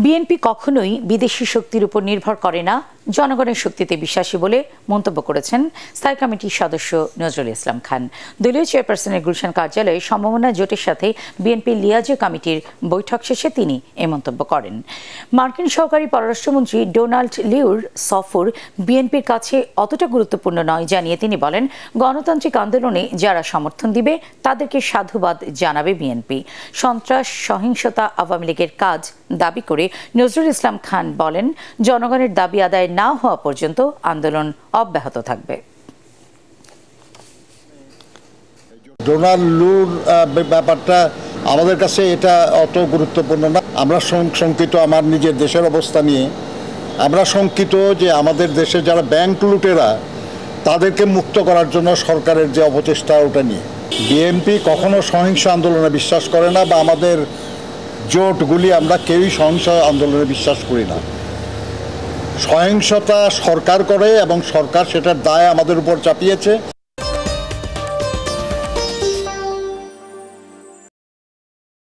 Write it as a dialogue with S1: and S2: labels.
S1: BNP কখনোই বিদেশি শক্তির উপর নির্ভর করে না, জনগণের শক্তিতে বিশ্বাসী বলে মন্তব্য করেছেন স্থায়ী কমিটির সদস্য নজরুল ইসলাম খান। দলীয় চেয়ারপারসনের গুলশান কার্যালয়ে সম্ভাবনা জোটের সাথে বিএনপির লিয়াজে কমিটির বৈঠক শেষে তিনি এ মন্তব্য করেন। মার্কিন সহকারী পররাষ্ট্রমন্ত্রী ডোনাল্ড লিউর সফর বিএনপির কাছে অতটা গুরুত্বপূর্ণ নয় জানিয়ে তিনি বলেন, গণতান্ত্রিক আন্দোলনে যারা সমর্থন দিবে তাদেরকে সাধুবাদ জানাবে বিএনপি। সন্ত্রাস, সহিংসতা আওয়ামী লীগের কাজ দাবি করে নজরুল ইসলাম খান বলেন, জনগণের দাবি আদায় না হওয়া পর্যন্ত আন্দোলন অব্যাহত থাকবে।
S2: ডোনাল্ড লুর ব্যাপারটা আমাদের কাছে এটা অত গুরুত্বপূর্ণ না। আমরা শঙ্কিত আমার নিজের দেশের অবস্থা নিয়ে। আমরা শঙ্কিত যে আমাদের দেশে যারা ব্যাংক লুটেরা তাদেরকে মুক্ত করার জন্য সরকারের যে অপচেষ্টা ওটা নিয়ে। বিএনপি কখনো সহিংস আন্দোলনে বিশ্বাস করে না, বা আমাদের জোটগুলি আমরা কেউই সহিংস আন্দোলনে বিশ্বাস করি না। সহিংসতা সরকার করে এবং সরকার সেটার দায় আমাদের উপর চাপিয়েছে।